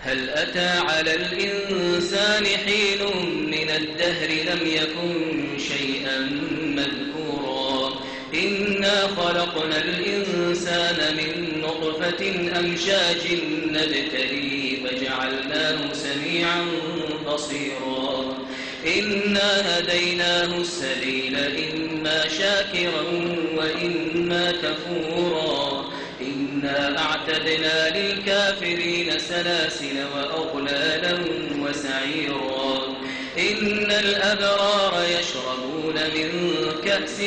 هل أتى على الإنسان حين من الدهر لم يكن شيئا مذكورا إنا خلقنا الإنسان من نطفة أمشاج نبتليه فجعلناه سميعا بصيرا إنا هديناه السبيل إما شاكرا وإما كفورا إنا أعتدنا للكافرين سلاسل وأغلالا وسعيرا إن الأبرار يشربون من كأس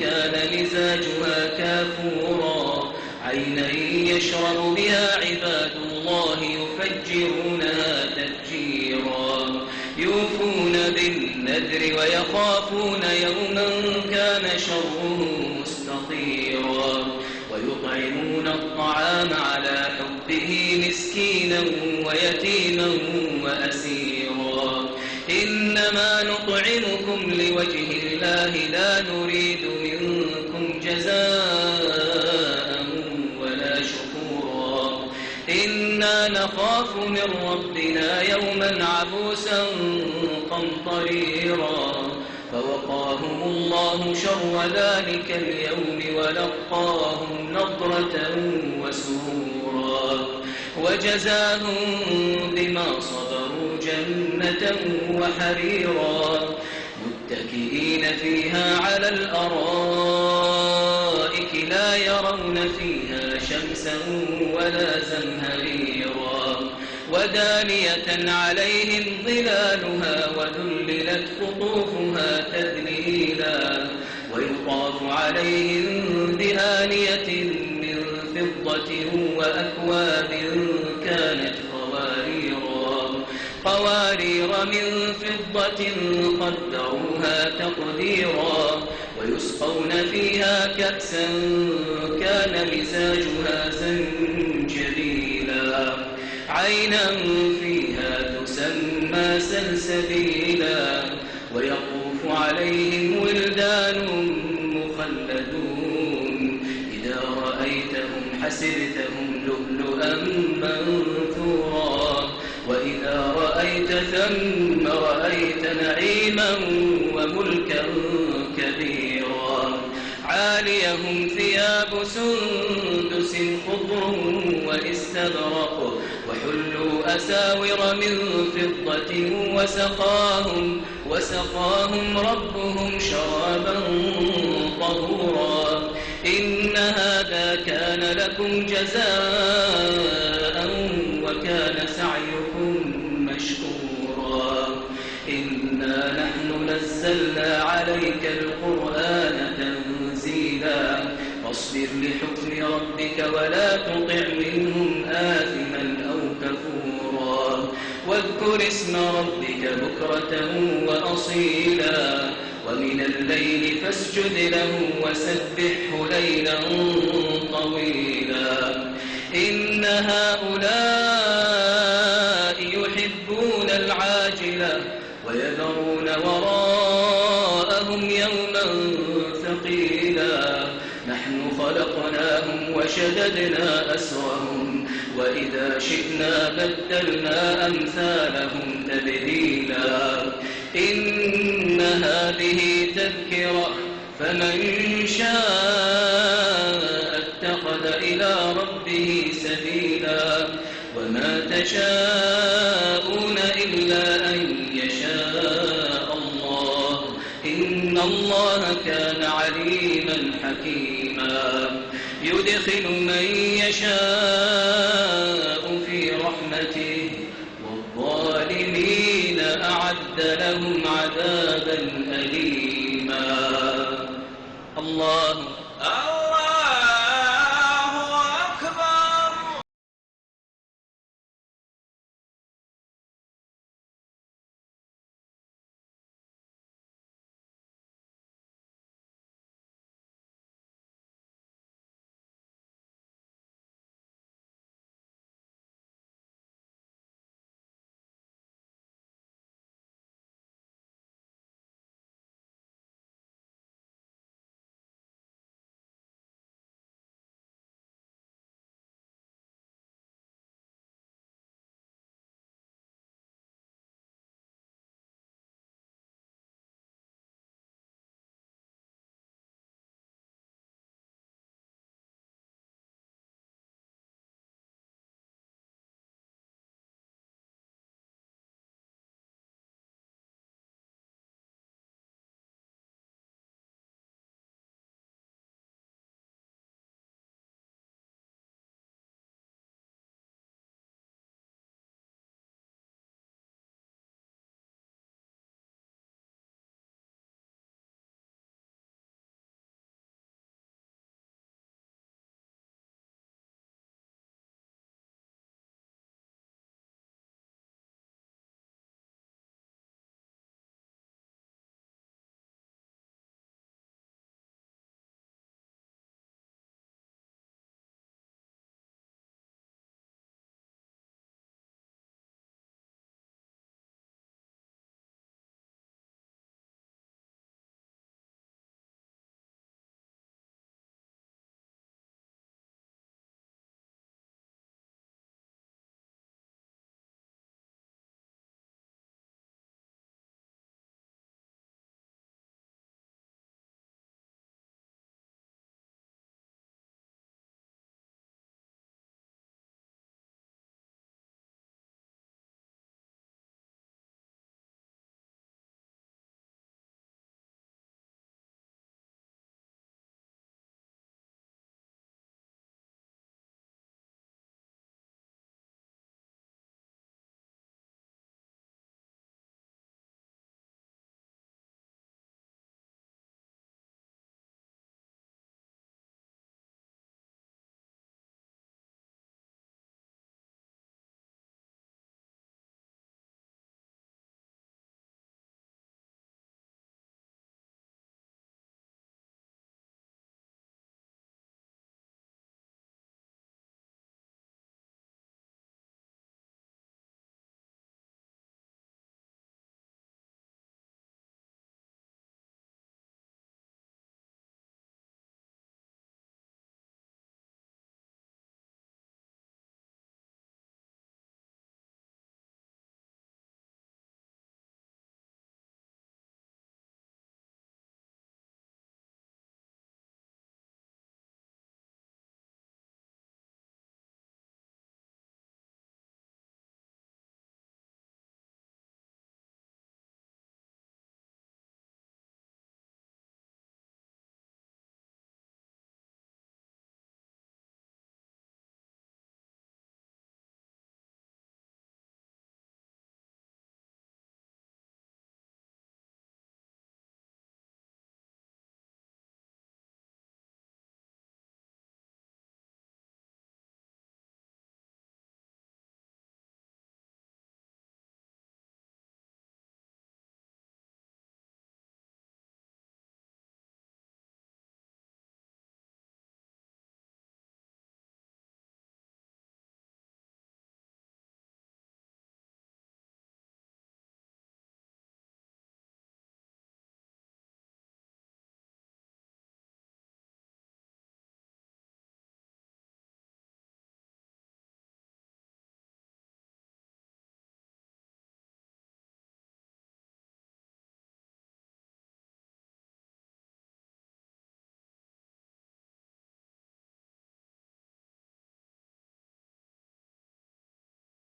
كان مزاجها كافورا عينا يشرب بها عباد الله يفجرونها تفجيرا يوفون بالنذر ويخافون يوما كان شره مستطيرا ويطعمون الطعام على حبه مسكينا ويتيما وأسيرا إنما نطعمكم لوجه الله لا نريد منكم جزاء ولا شكورا إنا نخاف من ربنا يوما عبوسا قمطريرا فوقاهم الله شر ذلك اليوم ولقاهم نضرة وسرورا وجزاهم بما صبروا جنة وحريرا متكئين فيها على الأرائك لا يرون فيها شمسا ولا زمهريرا ودانية عليهم ظلالها وذللت قطوفها تذليلا ويطاف عليهم بآنية من فضة وأكواب كانت قوارير من فضة قدروها تقديرا ويسقون فيها كأسا كان مزاجها زنجبيلا عينا فيها تسمى سلسبيلا ويطوف عليهم ولدان مخلدون إذا رأيتهم حسبتهم لؤلؤا منثورا وإذا رأيت ثم رأيت نعيما وملكا كبيرا عاليهم ثياب سندس خضر واستبرق وحلوا أساور من فضة وسقاهم ربهم شرابا طهورا إن هذا كان لكم جزاء وكان سعيكم مشكورا إنا نحن نزلنا عليك القرآن تنزيلا فاصبر لحكم ربك ولا تطع منهم آثما أو كفورا واذكر اسم ربك بكرة وأصيلا ومن الليل فاسجد له وسبحه ليلا طويلا إن هؤلاء يحبون العاجلة ويذرون وراءهم يوما ثقيلا نحن خلقناهم وشددنا أسرهم وإذا شئنا بدلنا أمثالهم تبديلا إن هذه تذكرة فمن شاء اتخذ إلى ربه سبيلا وما تشاءون إلا أن يشاء الله إن الله كان عليما حكيما يدخل من يشاء في رحمته والظالمين أعد لهم عذابا أليما الله